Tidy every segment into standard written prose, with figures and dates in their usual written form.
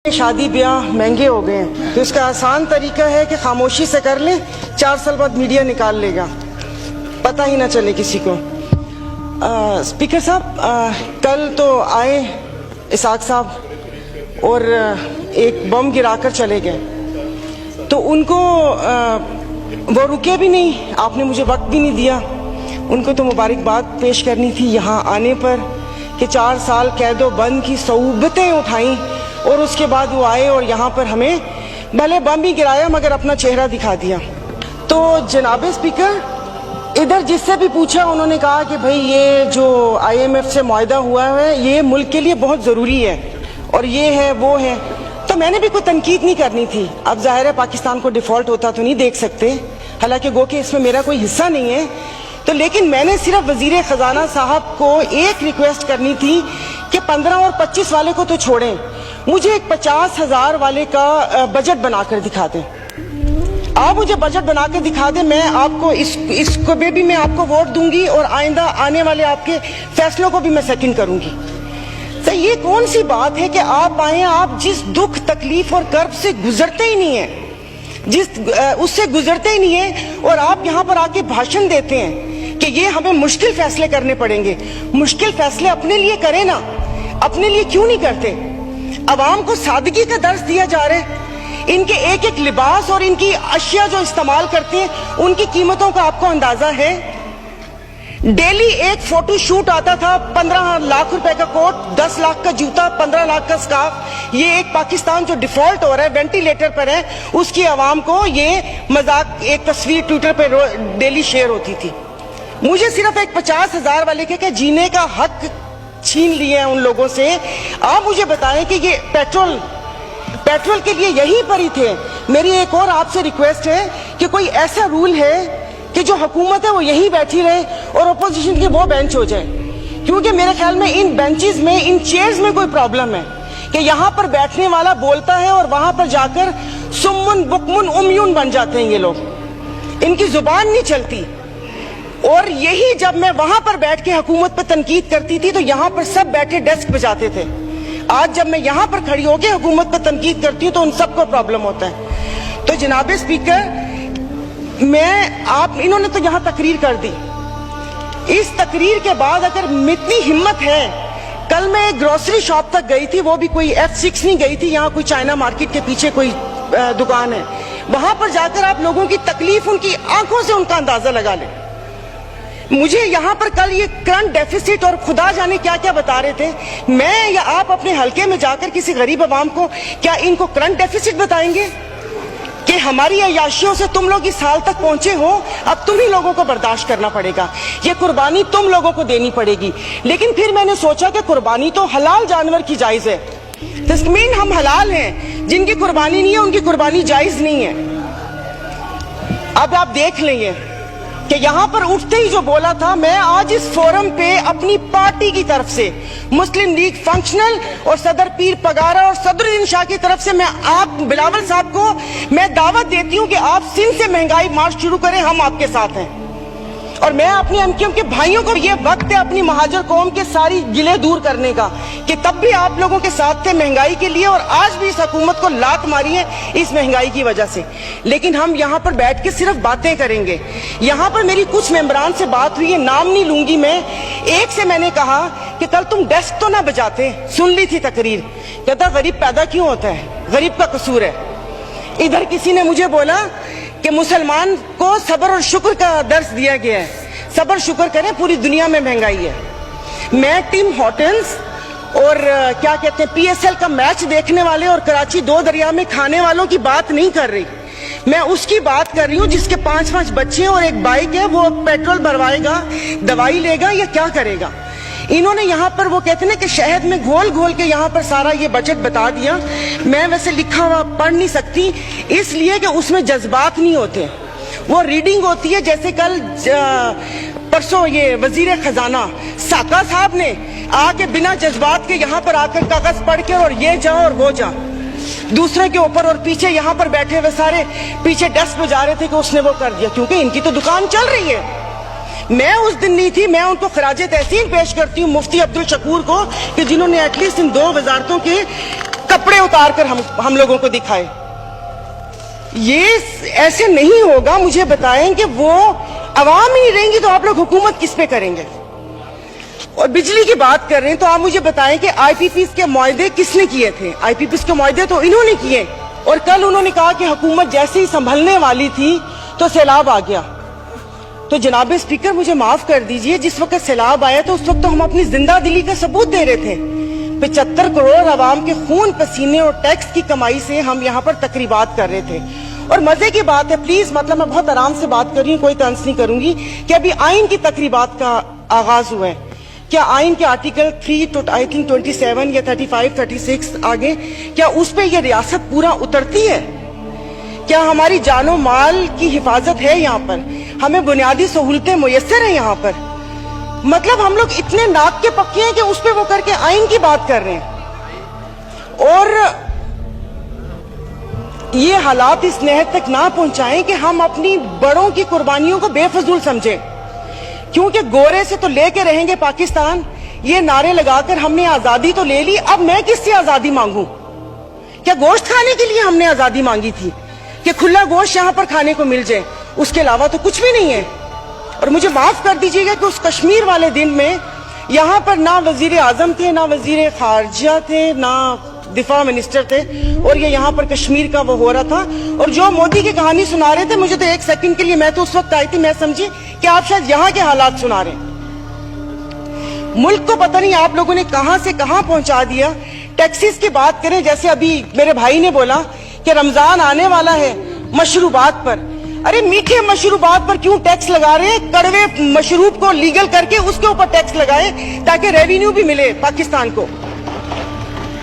शादी ब्याह महंगे हो गए हैं, तो इसका आसान तरीका है कि खामोशी से कर लें, 4 साल बाद मीडिया निकाल लेगा, पता ही ना चले किसी को। स्पीकर साहब, कल तो आए इसाक साहब और एक बम गिराकर चले गए, तो उनको वो रुके भी नहीं, आपने मुझे वक्त भी नहीं दिया। उनको तो मुबारकबाद पेश करनी थी यहाँ आने पर कि 4 साल कैदो बंद की सऊबतें उठाई और उसके बाद वो आए और यहाँ पर हमें भले बम ही गिराया मगर अपना चेहरा दिखा दिया। तो जनाब स्पीकर, इधर जिससे भी पूछा उन्होंने कहा कि भाई ये जो IMF से मुआहदा हुआ है ये मुल्क के लिए बहुत ज़रूरी है और ये है वो है, तो मैंने भी कोई तनकीद नहीं करनी थी। अब जाहिर है पाकिस्तान को डिफ़ॉल्ट होता तो नहीं देख सकते, हालांकि गो कि इसमें मेरा कोई हिस्सा नहीं है, तो लेकिन मैंने सिर्फ वज़ीर ख़जाना साहब को एक रिक्वेस्ट करनी थी कि 15 और 25 वाले को तो छोड़ें, मुझे एक 50,000 वाले का बजट बनाकर दिखा दें। आप मुझे बजट बनाकर दिखा दें, मैं आपको इसको भी मैं आपको वोट दूंगी और आइंदा आने वाले आपके फैसलों को भी मैं सेकंड करूंगी। तो ये कौन सी बात है कि आप आए, आप जिस दुख तकलीफ और कर्ब से गुजरते ही नहीं है, उससे गुजरते ही नहीं है, और आप यहाँ पर आके भाषण देते हैं कि ये हमें मुश्किल फैसले करने पड़ेंगे। मुश्किल फैसले अपने लिए करें ना, अपने लिए क्यों नहीं करते? अवाम को सादगी का दर्स दिया जा रहा है, इनके एक एक लिबास और इनकी अशिया जो इस्तेमाल करते हैं उनकी कीमतों का आपको अंदाजा है? डेली एक फोटो शूट आता था, 15 लाख रुपए का कोट, 10 लाख का जूता, 15 लाख का स्कार्फ। ये एक पाकिस्तान जो डिफॉल्ट हो रहा है, वेंटिलेटर पर है, उसकी आवाम को ये मजाक एक तस्वीर ट्विटर पे डेली शेयर होती थी। मुझे सिर्फ एक 50,000 वाले के जीने का हक छीन लिए हैं उन लोगों से। आप मुझे बताएं कि ये पेट्रोल के लिए यहीं पर ही थे। मेरी एक और आपसे रिक्वेस्ट है कि कोई ऐसा रूल है कि जो हुकूमत है वो यहीं बैठी रहे और अपोजिशन की वो बेंच हो जाए, क्योंकि मेरे ख्याल में इन बेंचेस में, इन चेयर्स में कोई प्रॉब्लम है कि यहाँ पर बैठने वाला बोलता है और वहां पर जाकर सुम्मुन बुकमुन उम्यून बन जाते हैं ये लोग, इनकी जुबान नहीं चलती। और यही जब मैं वहां पर बैठ के हुकूमत पर तनकीद करती थी तो यहाँ पर सब बैठे डेस्क बजाते थे। आज जब मैं यहाँ पर खड़ी होकर हुकूमत पर तनकीद करती हूँ तो उन सबको प्रॉब्लम होता है। तो जनाब स्पीकर, इन्होंने तो यहाँ तकरीर कर दी, इस तकरीर के बाद अगर इतनी हिम्मत है, कल मैं एक ग्रोसरी शॉप तक गई थी, वो भी कोई F6 नहीं गई थी, यहाँ कोई चाइना मार्केट के पीछे कोई दुकान है, वहां पर जाकर आप लोगों की तकलीफ, उनकी आंखों से उनका अंदाजा लगा लें। मुझे यहाँ पर कल ये करंट डेफिसिट और खुदा जाने क्या क्या बता रहे थे, मैं या आप अपने हलके में जाकर किसी गरीब आवाम को क्या इनको करंट डेफिसिट बताएंगे कि हमारी अयाशियों से तुम लोग इस हाल तक पहुंचे हो, अब तुम ही लोगों को बर्दाश्त करना पड़ेगा, ये कुर्बानी तुम लोगों को देनी पड़ेगी। लेकिन फिर मैंने सोचा कि कुर्बानी तो हलाल जानवर की जायज है, तस्मीन हम हलाल हैं, जिनकी कुर्बानी नहीं है उनकी कुर्बानी जायज नहीं है। अब आप देख लेंगे कि यहाँ पर उठते ही जो बोला था, मैं आज इस फोरम पे अपनी पार्टी की तरफ से, मुस्लिम लीग फंक्शनल और सदर पीर पगारा और सदरुद्दीन शाह की तरफ से, मैं आप बिलावल साहब को मैं दावत देती हूँ कि आप सिंध से महंगाई मार्च शुरू करें, हम आपके साथ हैं। और मैं अपने एमक्यूएम के भाइयों को ये वक्त है अपनी महाजर कौम के सारी गिले दूर करने का कि तब भी आप लोगों के साथ थे महंगाई के लिए और आज भी इस हुकूमत को लात मारी है इस महंगाई की वजह से। लेकिन हम यहाँ पर बैठ के सिर्फ बातें करेंगे। यहाँ पर मेरी कुछ मेंबरान से बात हुई है, नाम नहीं लूंगी मैं। एक से मैंने कहा कि कल तुम डेस्क तो ना बजाते, सुन ली थी तकरीर, कहता गरीब पैदा क्यों होता है, गरीब का कसूर है। इधर किसी ने मुझे बोला कि मुसलमान को सब्र और शुक्र का दर्स दिया गया है, सब्र शुक्र करें, पूरी दुनिया में महंगाई है। मैं टिम हॉर्टन्स और क्या कहते हैं PSL का मैच देखने वाले और कराची 2 दरिया में खाने वालों की बात नहीं कर रही, मैं उसकी बात कर रही हूँ जिसके 5-5 बच्चे और एक बाइक है, वो पेट्रोल भरवाएगा, दवाई लेगा या क्या करेगा। इन्होंने यहाँ पर वो कहते हैं कि शहद में घोल घोल के यहाँ पर सारा ये बजट बता दिया। मैं वैसे लिखा हुआ पढ़ नहीं सकती इसलिए कि उसमें जज्बात नहीं होते, वो रीडिंग होती है। जैसे कल परसों ये वजीर खजाना साका साहब ने आके बिना जज्बात के यहाँ पर आकर कागज पढ़ के और ये जा और वो जा दूसरे के ऊपर, और पीछे यहाँ पर बैठे हुए सारे पीछे डेस्क पे जा रहे थे कि उसने वो कर दिया, क्योंकि इनकी तो दुकान चल रही है। मैं उस दिन नहीं थी, मैं उनको खराजे तहसीन पेश करती हूँ मुफ्ती अब्दुल शकूर को कि जिन्होंने एटलीस्ट इन 2 वजारतों के कपड़े उतार कर हम लोगों को दिखाए। ये ऐसे नहीं होगा। मुझे बताएं कि वो अवाम ही नहीं रहेंगी तो आप लोग हुकूमत किस पे करेंगे? और बिजली की बात कर रहे हैं तो आप मुझे बताएं कि आईपीपीस के मुआहदे किसने किए थे? आईपीपीस के मुआहदे तो इन्होंने किए, और कल उन्होंने कहा कि हुकूमत जैसे ही संभलने वाली थी तो सैलाब आ गया। तो जनाब स्पीकर मुझे माफ कर दीजिए, जिस वक्त सैलाब आया तो उस वक्त तो हम अपनी जिंदा दिली का सबूत दे रहे थे। 75 करोड़ आवाम के खून पसीने और टैक्स की कमाई से हम यहाँ पर तकरीबात कर रहे थे। और मजे की बात है, प्लीज मतलब मैं बहुत आराम से बात कर रही हूँ, कोई तंज नहीं करूंगी, कि अभी आइन की तकरीबात का आगाज हुआ है। क्या आइन के आर्टिकल 3 तो आई थिंक 27 या 35, 36 आगे, क्या उस पे ये रियासत पूरा उतरती है? क्या हमारी जानो माल की हिफाजत है यहाँ पर? हमें बुनियादी सहूलतें मुयस्सर है यहाँ पर? मतलब हम लोग इतने नाक के पक्के हैं कि उस पे वो करके आइन की बात कर रहे हैं। और ये हालात इस नहर तक ना पहुंचाएं कि हम अपनी बड़ों की कुर्बानियों को बेफजूल समझें, क्योंकि गोरे से तो लेके रहेंगे पाकिस्तान, ये नारे लगाकर हमने आजादी तो ले ली, अब मैं किससे आजादी मांगू? क्या गोश्त खाने के लिए हमने आजादी मांगी थी कि खुला गोश्त यहाँ पर खाने को मिल जाए? उसके अलावा तो कुछ भी नहीं है। और मुझे माफ कर दीजिएगा कि उस कश्मीर वाले दिन में यहाँ पर ना वजीर आजम थे, ना वजीर खारजा थे, ना दिफा मिनिस्टर थे, और ये यहाँ पर कश्मीर का वो हो रहा था। और जो मोदी की कहानी सुना रहे थे, मुझे तो एक सेकंड के लिए, मैं तो उस वक्त आई थी, मैं समझी कि आप शायद यहाँ के हालात सुना रहे हैं। मुल्क को पता नहीं आप लोगों ने कहां से कहां पहुंचा दिया। टैक्सीज की बात करें, जैसे अभी मेरे भाई ने बोला कि रमजान आने वाला है, मशरूबात पर, अरे मीठे मशरूबात पर क्यों टैक्स लगा रहे हैं? कड़वे मशरूब को लीगल करके उसके ऊपर टैक्स लगाए ताकि रेवेन्यू भी मिले पाकिस्तान को।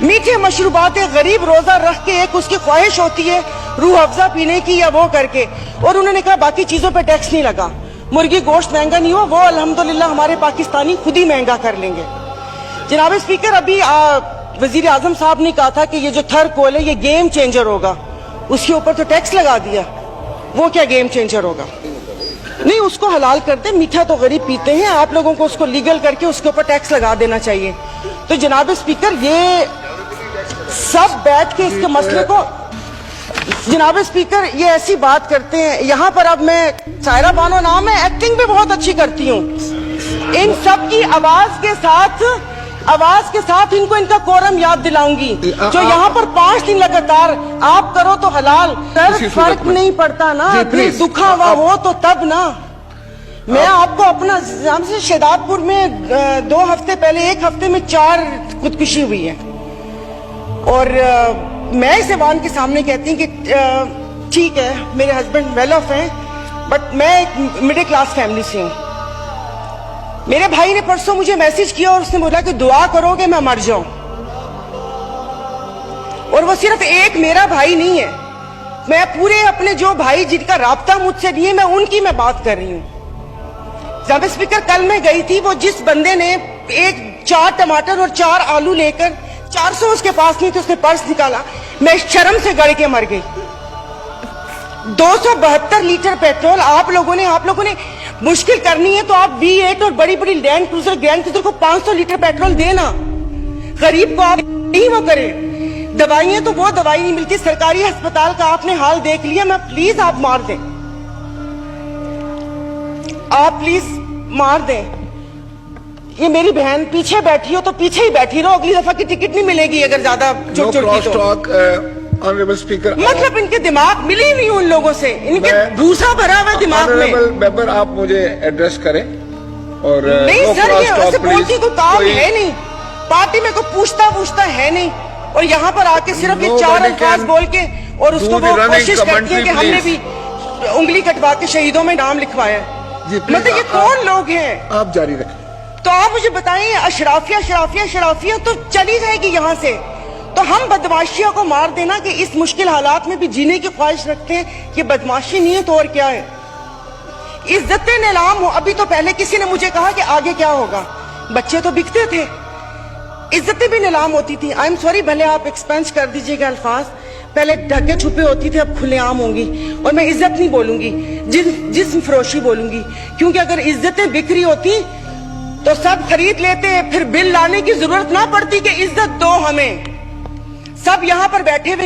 मीठे मशरूबात गरीब रोजा रख के एक उसकी ख्वाहिश होती है रूह अफ़ज़ा पीने की या वो करके, और उन्होंने कहा बाकी चीजों पे टैक्स नहीं लगा। मुर्गी गोश्त महंगा नहीं हुआ, वो अल्हम्दुलिल्लाह हमारे पाकिस्तानी खुद ही महंगा कर लेंगे। जनाब स्पीकर, अभी वजीर आजम साहब ने कहा था कि ये जो थर कोल है ये गेम चेंजर होगा, उसके ऊपर तो टैक्स लगा दिया। वो क्या गेम चेंजर होगा? नहीं, उसको हलाल करते, मीठा तो गरीब पीते हैं, आप लोगों को उसको लीगल करके उसके ऊपर टैक्स लगा देना चाहिए। तो जनाब स्पीकर, ये सब बैठ के इसके मसले को, जनाब स्पीकर ये ऐसी बात करते हैं यहाँ पर। अब मैं सायरा बानो नाम है, एक्टिंग भी बहुत अच्छी करती हूँ। इन सब की आवाज के साथ इनको इनका कोरम याद दिलाऊंगी। जो यहाँ पर 5 दिन लगातार आप करो तो हलाल, सर फर्क नहीं पड़ता ना, दुखा हुआ हो तो तब ना। मैं आपको अपना से शेदादपुर में 2 हफ्ते पहले, 1 हफ्ते में 4 खुदकुशी हुई है, और मैं इस ऐवान के सामने कहती हूँ कि ठीक है मेरे हस्बैंड वेल ऑफ हैं, बट मैं एक मिडिल क्लास फैमिली से हूँ। मेरे भाई ने परसों मुझे मैसेज किया और उसने बोला कि दुआ करो कि मैं मर जाऊं। और वो सिर्फ एक मेरा भाई नहीं है, मैं पूरे अपने जो भाई जिनका राब्ता मुझसे नहीं है, मैं उनकी मैं बात कर रही हूँ। जनाब स्पीकर, कल मैं गई थी, वो जिस बंदे ने 4 टमाटर और 4 आलू लेकर 400 उसके पास नहीं थे, उसने पर्स निकाला, मैं शर्म से गड़ के मर गई। 272 लीटर पेट्रोल आप लोगों ने मुश्किल करनी है तो आप V8 और बड़ी बड़ी ग्रैंड क्रूजर को 500 लीटर पेट्रोल देना, गरीब को आप नहीं वो करें। दवाइयां तो वो दवाई नहीं मिलती, सरकारी अस्पताल का आपने हाल देख लिया। मैं प्लीज आप मार दें, आप प्लीज मार दें। ये मेरी बहन पीछे बैठी हो तो पीछे ही बैठी रहो, अगली दफा की टिकट नहीं मिलेगी अगर ज्यादा चुट ऑनरेबल स्पीकर, मतलब इनके दिमाग मिले ही नहीं उन लोगों से, इनके भूसा भरा हुआ दिमाग में। मेंबर आप मुझे एड्रेस करें। और नहीं सर, ये ऐसे बोलती कोई काम है नहीं, पार्टी में कोई पूछता है नहीं, और यहाँ पर आके सिर्फ ये 4 अल्फाज बोल के और उसको वो कोशिश करती है कि हमने भी उंगली कटवा के शहीदों में नाम लिखवाया। मतलब ये कौन लोग हैं? आप जारी रखें। तो आप मुझे बताइए, अशराफिया तो चली जाएगी यहाँ से, तो हम बदमाशियों को मार देना कि इस मुश्किल हालात में भी जीने की ख्वाहिश रखते हैं, ये बदमाशी नहीं है तो और क्या है? इज्जतें नीलाम हो। अभी तो पहले किसी ने मुझे कहा कि आगे क्या होगा, बच्चे तो बिकते थे, इज्जतें भी नीलाम होती थी। आई एम सॉरी, भले आप एक्सपेंस कर दीजिएगा अल्फाज, पहले ढके छुपे होती थे, अब खुलेआम होंगी। और मैं इज्जत नहीं बोलूंगी, जिस्म फरोशी बोलूंगी, क्योंकि अगर इज्जतें बिक्री होती तो सब खरीद लेते, फिर बिल लाने की जरूरत ना पड़ती कि इज्जत दो हमें। सब यहाँ पर बैठे हुए